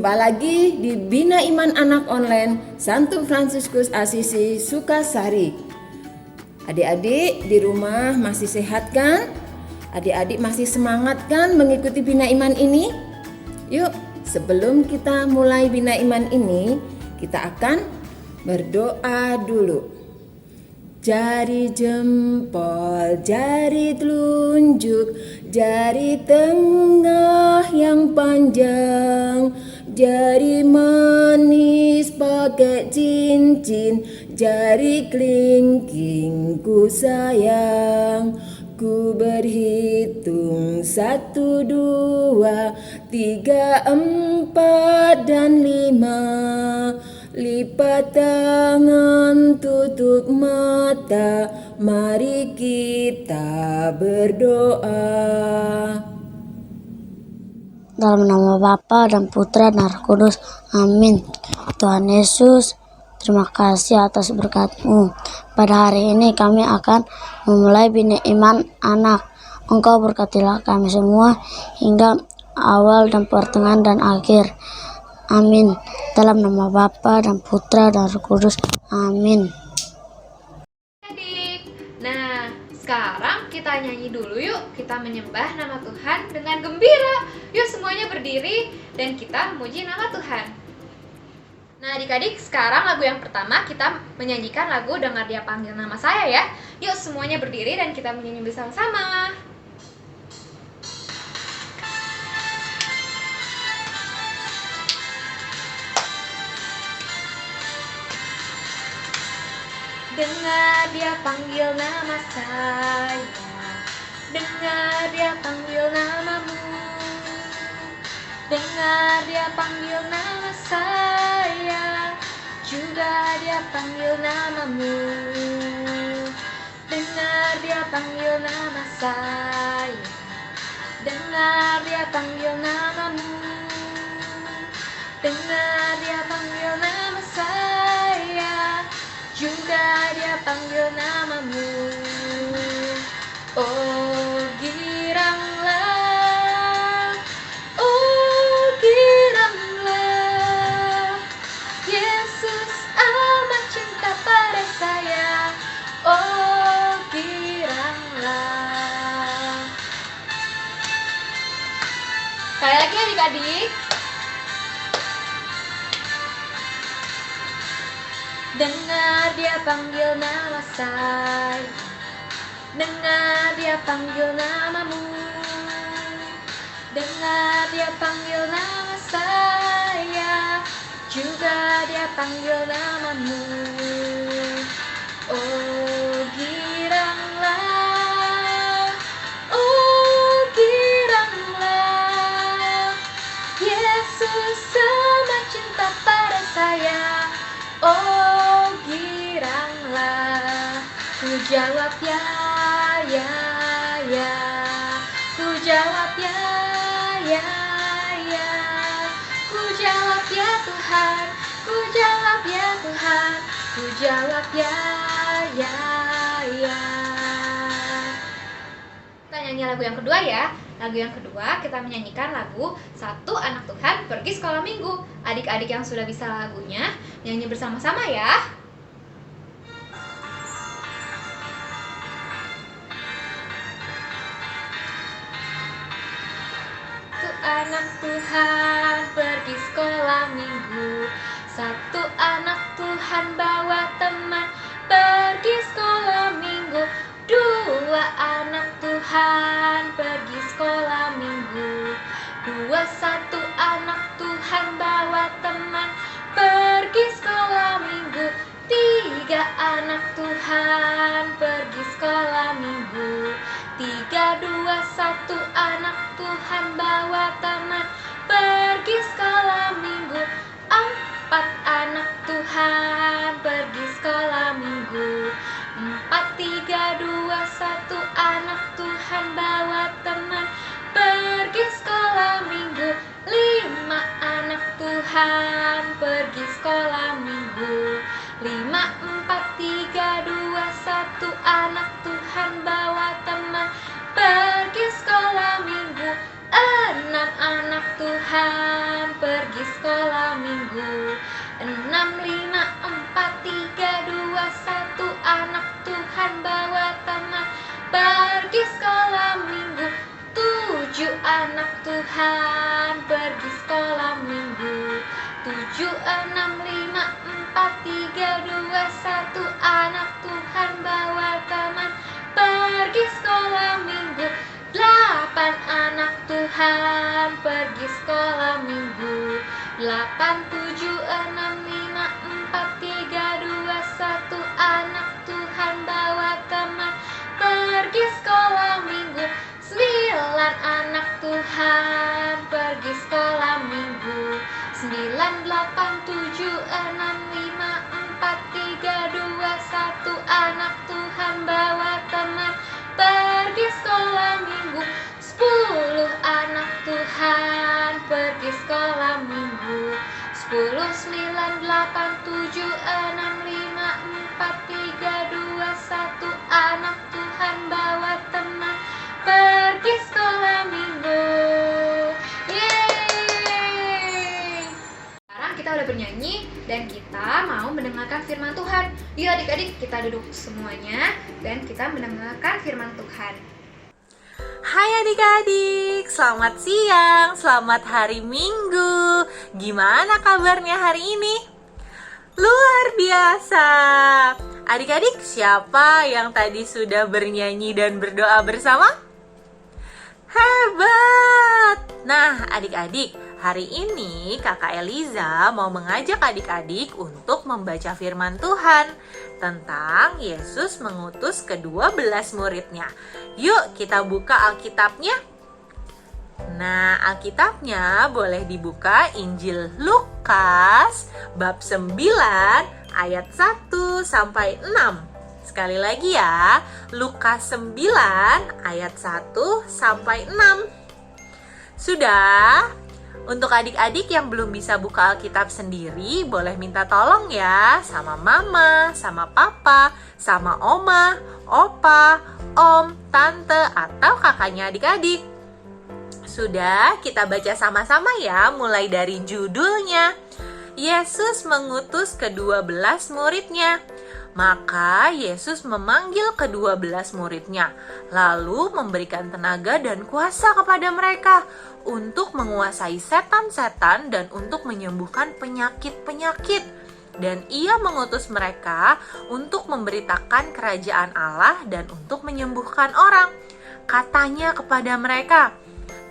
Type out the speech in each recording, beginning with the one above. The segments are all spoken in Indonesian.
Jumpa lagi di Bina Iman Anak Online Santo Fransiskus Asisi Sukasari. Adik-adik di rumah masih sehat kan? Adik-adik masih semangat kan mengikuti Bina Iman ini? Yuk, sebelum kita mulai Bina Iman ini, kita akan berdoa dulu. Jari jempol, jari telunjuk, jari tengah yang panjang, jari manis pakai cincin, jari kelingking ku sayang. Ku berhitung 1, 2, 3, 4, dan 5. Lipat tangan, tutup mata, mari kita berdoa. Dalam nama Bapa dan Putra dan Roh Kudus. Amin. Tuhan Yesus, terima kasih atas berkat-Mu. Pada hari ini kami akan memulai Bina Iman Anak. Engkau berkatilah kami semua hingga awal dan pertengahan dan akhir. Amin. Dalam nama Bapa dan Putra dan Roh Kudus. Amin. Adik, nah sekarang kita nyanyi dulu yuk. Kita menyembah nama Tuhan dengan gembira. Yuk semuanya berdiri dan kita memuji nama Tuhan. Nah adik-adik, sekarang lagu yang pertama kita menyanyikan lagu Dengar Dia Panggil Nama Saya ya. Yuk semuanya berdiri dan kita menyanyi bersama-sama. Dengar Dia panggil nama saya, dengar Dia panggil namamu, dengar Dia panggil nama saya, juga Dia panggil namamu. Dengar Dia panggil nama saya, dengar Dia panggil namamu, dengar Dia panggil nama saya, juga Dia panggil namamu. Oh giranglah, oh giranglah, Yesus amat cinta pada saya. Oh giranglah. Sekali lagi adik-adik. Dengar Dia panggil nama saya, dengar Dia panggil namamu, dengar Dia panggil nama saya, juga Dia panggil namamu. Oh giranglah, oh giranglah, Yesus sangat cinta pada saya. Oh giranglah, ku jawab ya, ya, ya, ku jawab ya, ya, ya, ku jawab ya Tuhan, ku jawab ya Tuhan, ku jawab ya, ya, ya. Kita nyanyi lagu yang kedua ya. Lagu yang kedua kita menyanyikan lagu Satu Anak Tuhan Pergi Sekolah Minggu. Adik-adik yang sudah bisa lagunya, nyanyi bersama-sama ya. Satu anak Tuhan pergi sekolah minggu, satu anak Tuhan bawa teman pergi sekolah minggu. Dua anak Tuhan pergi sekolah minggu, dua satu anak Tuhan bawa teman pergi sekolah minggu. Tiga anak Tuhan pergi sekolah minggu, tiga dua satu anak Tuhan bawa teman pergi sekolah minggu. Empat anak Tuhan pergi sekolah minggu, empat tiga dua satu anak Tuhan bawa teman pergi sekolah minggu. Lima anak Tuhan pergi sekolah minggu, lima empat tiga dua satu anak Tuhan bawa teman pergi sekolah minggu. Enam anak Tuhan pergi sekolah minggu. 6, 5, 4, 3, 2, 1, anak Tuhan bawa teman pergi sekolah minggu. 7, anak Tuhan pergi sekolah minggu. 7, 6, 5, 4, 3, 2, 1, anak Tuhan bawa teman pergi sekolah minggu. 8, anak Tuhan pergi sekolah minggu. 8, 7, 6, 5, 4, 3, 2, 1, anak Tuhan bawa teman pergi sekolah minggu. 9, anak Tuhan pergi sekolah minggu. 9, 8, 7, 6, 5, 4, 3, 2, 1, anak Tuhan bawa teman pergi sekolah minggu. 10, anak Tuhan pergi sekolah minggu. 10, 9, 8, 7, 6, 5, 4, 3, 2, 1, anak Tuhan bawa teman pergi sekolah minggu. Yeay! Sekarang kita udah bernyanyi dan kita mau mendengarkan firman Tuhan. Yuk adik-adik, kita duduk semuanya dan kita mendengarkan firman Tuhan. Hai adik-adik, selamat siang, selamat hari Minggu. Gimana kabarnya hari ini? Luar biasa. Adik-adik, siapa yang tadi sudah bernyanyi dan berdoa bersama? Hebat. Nah, adik-adik, hari ini Kakak Eliza mau mengajak adik-adik untuk membaca firman Tuhan tentang Yesus mengutus ke-12 muridnya. Yuk kita buka Alkitabnya. Nah, Alkitabnya boleh dibuka Injil Lukas bab 9 ayat 1 sampai 6. Sekali lagi ya, Lukas 9 ayat 1 sampai 6. Sudah? Untuk adik-adik yang belum bisa buka Alkitab sendiri, boleh minta tolong ya sama mama, sama papa, sama oma, opa, om, tante, atau kakaknya adik-adik. Sudah, kita baca sama-sama ya, mulai dari judulnya. Yesus mengutus ke-12 muridnya. Maka Yesus memanggil ke-12 muridnya, lalu memberikan tenaga dan kuasa kepada mereka untuk menguasai setan-setan dan untuk menyembuhkan penyakit-penyakit. Dan ia mengutus mereka untuk memberitakan kerajaan Allah dan untuk menyembuhkan orang. Katanya kepada mereka,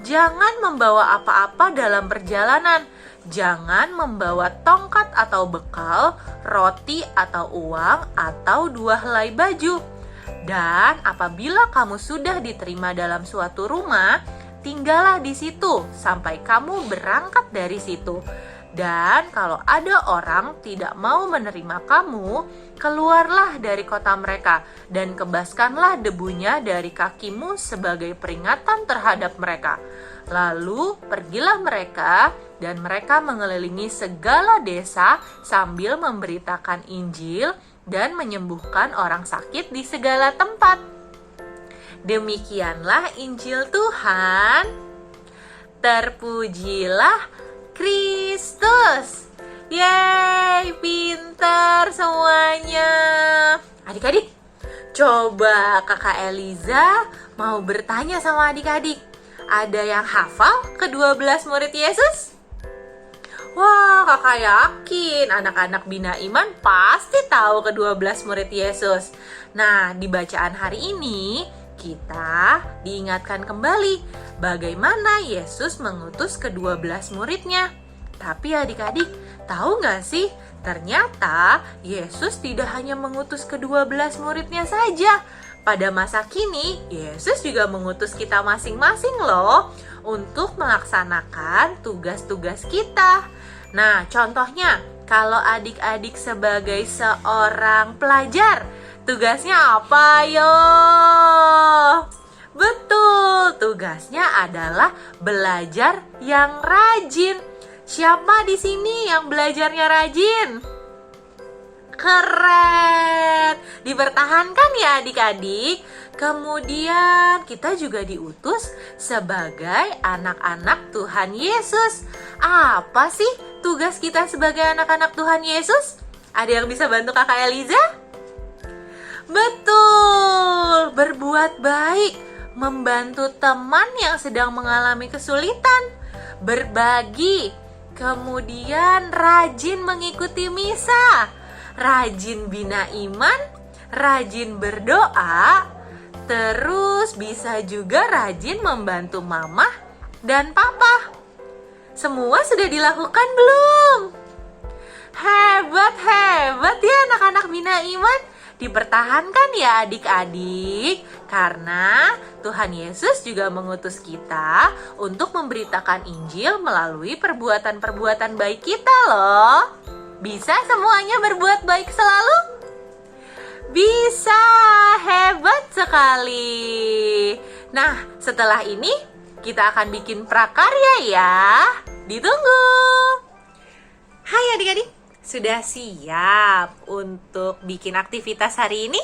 "Jangan membawa apa-apa dalam perjalanan. Jangan membawa tongkat atau bekal, roti atau uang, atau 2 helai baju. Dan apabila kamu sudah diterima dalam suatu rumah, tinggallah di situ sampai kamu berangkat dari situ. Dan kalau ada orang tidak mau menerima kamu, keluarlah dari kota mereka dan kebaskanlah debunya dari kakimu sebagai peringatan terhadap mereka. Lalu pergilah mereka dan mereka mengelilingi segala desa sambil memberitakan Injil dan menyembuhkan orang sakit di segala tempat." Demikianlah Injil Tuhan. Terpujilah Kristus. Yeay, pintar semuanya. Adik-adik, coba Kakak Eliza mau bertanya sama adik-adik. Ada yang hafal ke-12 murid Yesus? Wah, kakak yakin anak-anak Bina Iman pasti tahu ke-12 murid Yesus. Nah, di bacaan hari ini kita diingatkan kembali bagaimana Yesus mengutus ke-12 muridnya. Tapi adik-adik, tahu nggak sih? Ternyata Yesus tidak hanya mengutus ke-12 muridnya saja. Pada masa kini, Yesus juga mengutus kita masing-masing loh untuk melaksanakan tugas-tugas kita. Nah, contohnya, kalau adik-adik sebagai seorang pelajar, tugasnya apa yo? Betul, tugasnya adalah belajar yang rajin. Siapa di sini yang belajarnya rajin? Keren! Dipertahankan ya adik-adik. Kemudian kita juga diutus sebagai anak-anak Tuhan Yesus. Apa sih tugas kita sebagai anak-anak Tuhan Yesus? Ada yang bisa bantu Kakak Eliza? Betul, berbuat baik, membantu teman yang sedang mengalami kesulitan, berbagi, kemudian rajin mengikuti misa, rajin bina iman, rajin berdoa, terus bisa juga rajin membantu mama dan papa. Semua sudah dilakukan belum? Hebat ya anak-anak bina iman. Dipertahankan ya adik-adik, karena Tuhan Yesus juga mengutus kita untuk memberitakan Injil melalui perbuatan-perbuatan baik kita loh. Bisa semuanya berbuat baik selalu? Bisa, hebat sekali. Nah, setelah ini kita akan bikin prakarya ya. Ditunggu. Hai adik-adik, sudah siap untuk bikin aktivitas hari ini?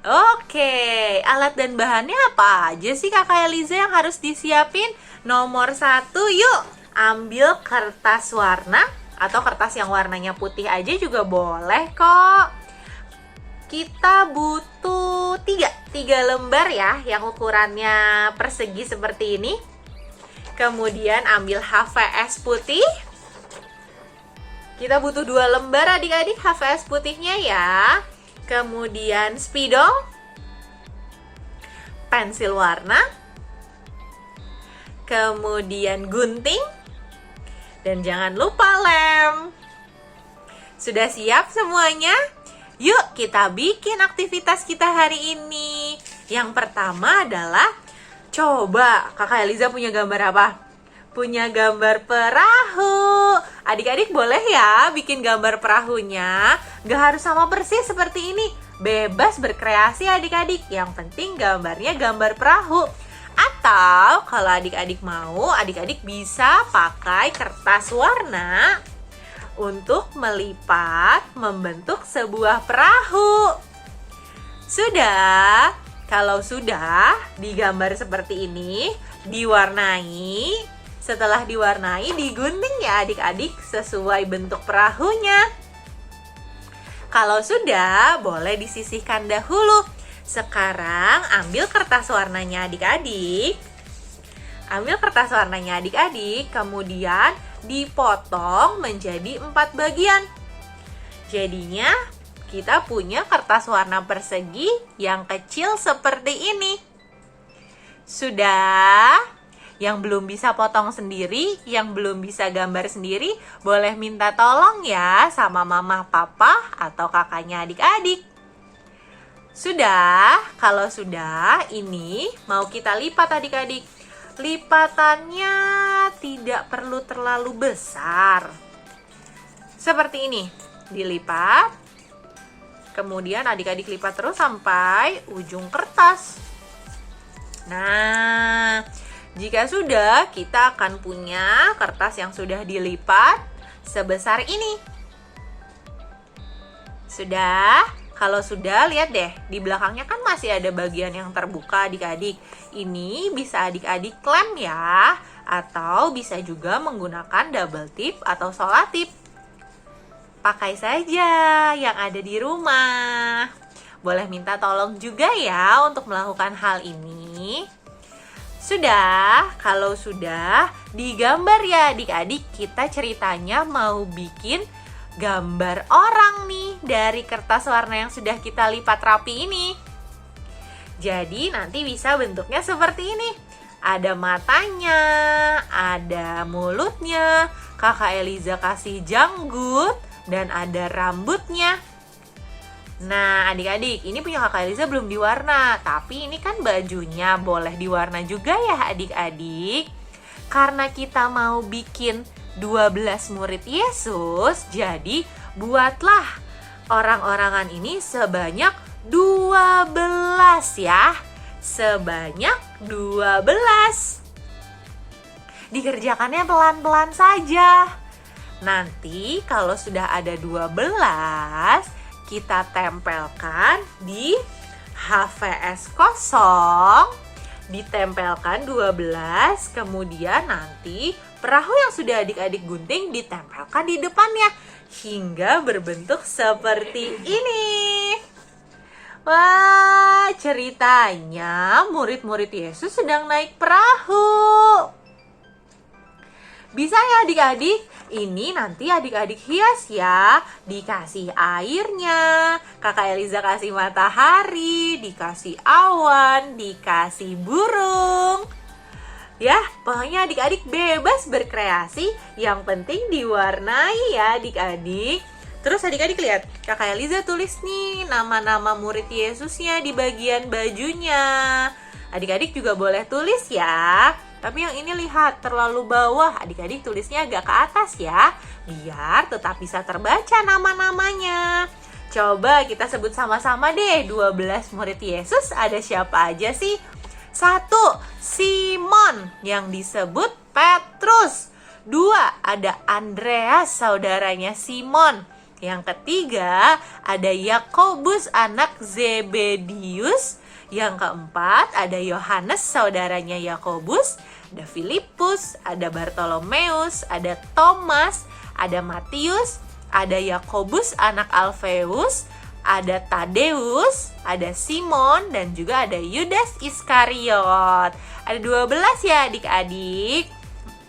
Oke, alat dan bahannya apa aja sih Kakak Eliza yang harus disiapin? Nomor 1, yuk ambil kertas warna atau kertas yang warnanya putih aja juga boleh kok. Kita butuh 3 lembar ya, yang ukurannya persegi seperti ini. Kemudian ambil HVS putih. Kita butuh 2 lembar adik-adik HVS putihnya ya. Kemudian spidol, pensil warna, kemudian gunting, dan jangan lupa lem. Sudah siap semuanya? Yuk kita bikin aktivitas kita hari ini. Yang pertama adalah, coba Kakak Eliza punya gambar apa? Punya gambar perahu. Adik-adik boleh ya bikin gambar perahunya. Gak harus sama persis seperti ini. Bebas berkreasi adik-adik. Yang penting gambarnya gambar perahu. Atau kalau adik-adik mau, adik-adik bisa pakai kertas warna untuk melipat membentuk sebuah perahu. Sudah? Kalau sudah digambar seperti ini, diwarnai. Setelah diwarnai, digunting ya adik-adik sesuai bentuk perahunya. Kalau sudah, boleh disisihkan dahulu. Sekarang ambil kertas warnanya adik-adik. Ambil kertas warnanya adik-adik, kemudian dipotong menjadi 4 bagian. Jadinya kita punya kertas warna persegi yang kecil seperti ini. Sudah? Yang belum bisa potong sendiri, yang belum bisa gambar sendiri, boleh minta tolong ya sama mama, papa, atau kakaknya adik-adik. Sudah? Kalau sudah, ini mau kita lipat adik-adik. Lipatannya tidak perlu terlalu besar. Seperti ini, dilipat. Kemudian adik-adik lipat terus sampai ujung kertas. Nah, jika sudah, kita akan punya kertas yang sudah dilipat sebesar ini. Sudah? Kalau sudah, lihat deh, di belakangnya kan masih ada bagian yang terbuka adik-adik. Ini bisa adik-adik lem ya, atau bisa juga menggunakan double tip atau solatip. Pakai saja yang ada di rumah. Boleh minta tolong juga ya untuk melakukan hal ini. Sudah? Kalau sudah, digambar ya adik-adik. Kita ceritanya mau bikin gambar orang nih dari kertas warna yang sudah kita lipat rapi ini. Jadi nanti bisa bentuknya seperti ini. Ada matanya, ada mulutnya, Kakak Eliza kasih janggut, dan ada rambutnya. Nah adik-adik, ini punya Kakak Eliza belum diwarna, tapi ini kan bajunya, boleh diwarna juga ya adik-adik. Karena kita mau bikin 12 murid Yesus, jadi buatlah orang-orangan ini sebanyak 12 ya. Sebanyak 12. Dikerjakannya pelan-pelan saja. Nanti kalau sudah ada 12, kita tempelkan di HVS kosong, ditempelkan 12, kemudian nanti perahu yang sudah adik-adik gunting ditempelkan di depannya hingga berbentuk seperti ini. Wah, ceritanya murid-murid Yesus sedang naik perahu. Bisa ya adik-adik? Ini nanti adik-adik hias ya. Dikasih airnya, Kakak Eliza kasih matahari, dikasih awan, dikasih burung. Ya, pokoknya adik-adik bebas berkreasi. Yang penting diwarnai ya adik-adik. Terus adik-adik lihat, Kakak Eliza tulis nih nama-nama murid Yesusnya di bagian bajunya. Adik-adik juga boleh tulis ya. Tapi yang ini lihat terlalu bawah, adik-adik tulisnya agak ke atas ya, biar tetap bisa terbaca nama-namanya. Coba kita sebut sama-sama deh, 12 murid Yesus ada siapa aja sih? 1. Simon yang disebut Petrus. 2. Ada Andreas saudaranya Simon. Yang ketiga ada Yakobus anak Zebedius. Yang keempat ada Yohanes saudaranya Yakobus, ada Filipus, ada Bartolomeus, ada Thomas, ada Matius, ada Yakobus anak Alfeus, ada Tadeus, ada Simon, dan juga ada Yudas Iskariot. Ada 12 ya adik-adik.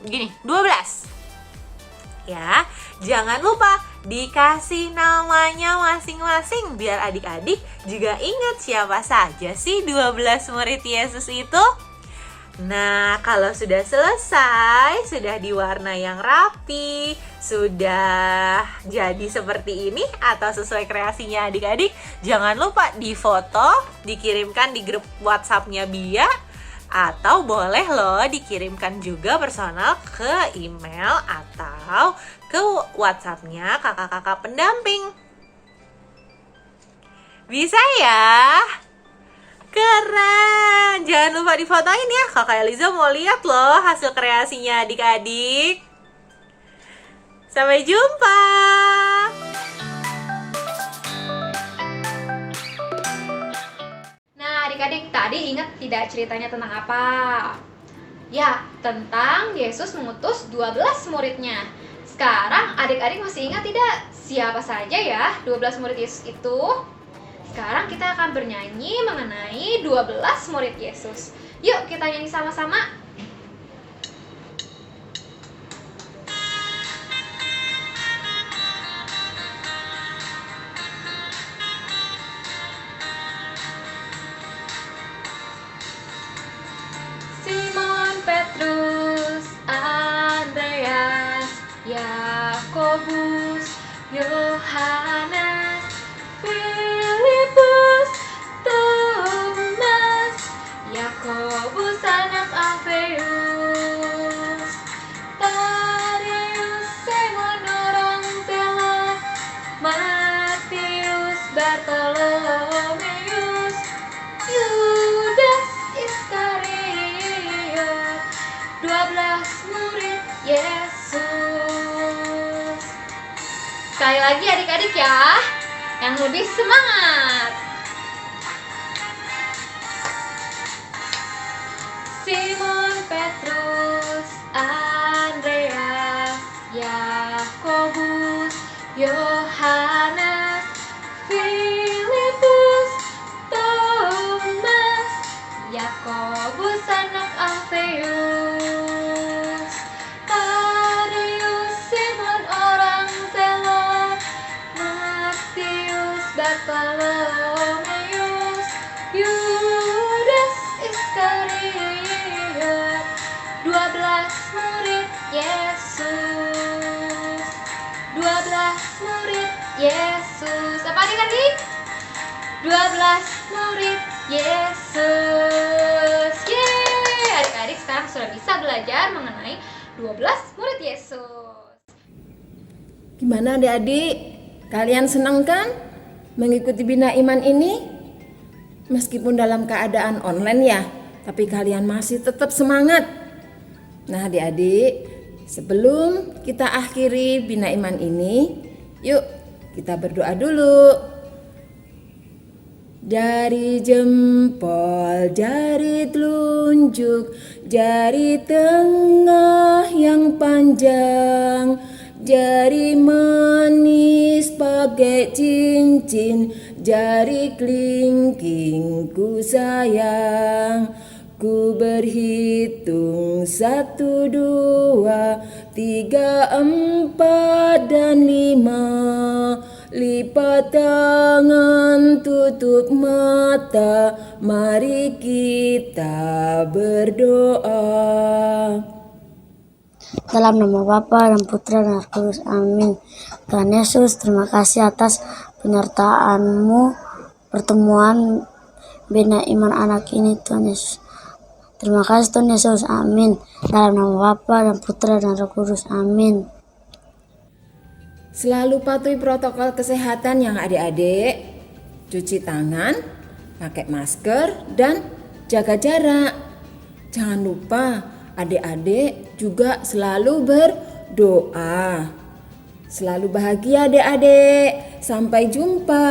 Gini, 12. Ya, jangan lupa dikasih namanya masing-masing biar adik-adik juga ingat siapa saja sih 12 murid Yesus itu. Nah, kalau sudah selesai, sudah diwarna yang rapi, sudah jadi seperti ini atau sesuai kreasinya adik-adik, jangan lupa difoto, dikirimkan di grup WhatsApp-nya Bia, atau boleh loh dikirimkan juga personal ke email atau ke WhatsApp-nya kakak-kakak pendamping. Bisa ya? Keren! Jangan lupa difotoin ya, Kakak Eliza mau lihat loh hasil kreasinya adik-adik. Sampai jumpa! Nah, adik-adik tadi ingat tidak ceritanya tentang apa? Ya, tentang Yesus mengutus 12 muridnya. Sekarang adik-adik masih ingat tidak siapa saja ya 12 murid Yesus itu? Sekarang kita akan bernyanyi mengenai 12 murid Yesus. Yuk kita nyanyi sama-sama. Simon Petrus, Andreas, Yakobus, Yohanes, Filipus, Thomas, Yakobus anak Alfeus, Tadeus, Simon orang Zealot, Matius, Bartolomeus, Yudas Iskariot, 12 murid Yesus. Sekali lagi adik-adik ya, yang lebih semangat. Simon Petrus, Andreas, Yakobus, Yohanes, Filipus, Thomas, Yakobus anak Alfeus, Tadeus, Simon orang Zealot, Matius, Bartolomeus, Yudas Iskariot, 12 murid Yesus. 12 murid Yesus. Apa adik-adik? 12 murid Yesus. Yeay! Adik-adik sekarang sudah bisa belajar mengenai 12 murid Yesus. Gimana adik-adik? Kalian senang kan mengikuti Bina Iman ini? Meskipun dalam keadaan online ya, tapi kalian masih tetap semangat. Nah adik-adik, Sebelum kita akhiri Bina Iman ini, yuk kita berdoa dulu. Jari jempol, jari telunjuk, jari tengah yang panjang, jari manis pakai cincin, jari kelingking ku sayang. Ku berhitung 1, 2, 3, 4 dan 5. Lipat tangan, tutup mata, mari kita berdoa. Dalam nama Bapa dan Putra dan Roh Kudus. Amin. Tuhan Yesus, terima kasih atas penyertaan-Mu pertemuan Bina Iman anak ini, Tuhan Yesus. Terima kasih Tuhan Yesus. Amin. Dalam nama Bapa dan Putra dan Roh Kudus. Amin. Selalu patuhi protokol kesehatan yang adik-adik. Cuci tangan, pakai masker, dan jaga jarak. Jangan lupa adik-adik juga selalu berdoa. Selalu bahagia adik-adik. Sampai jumpa.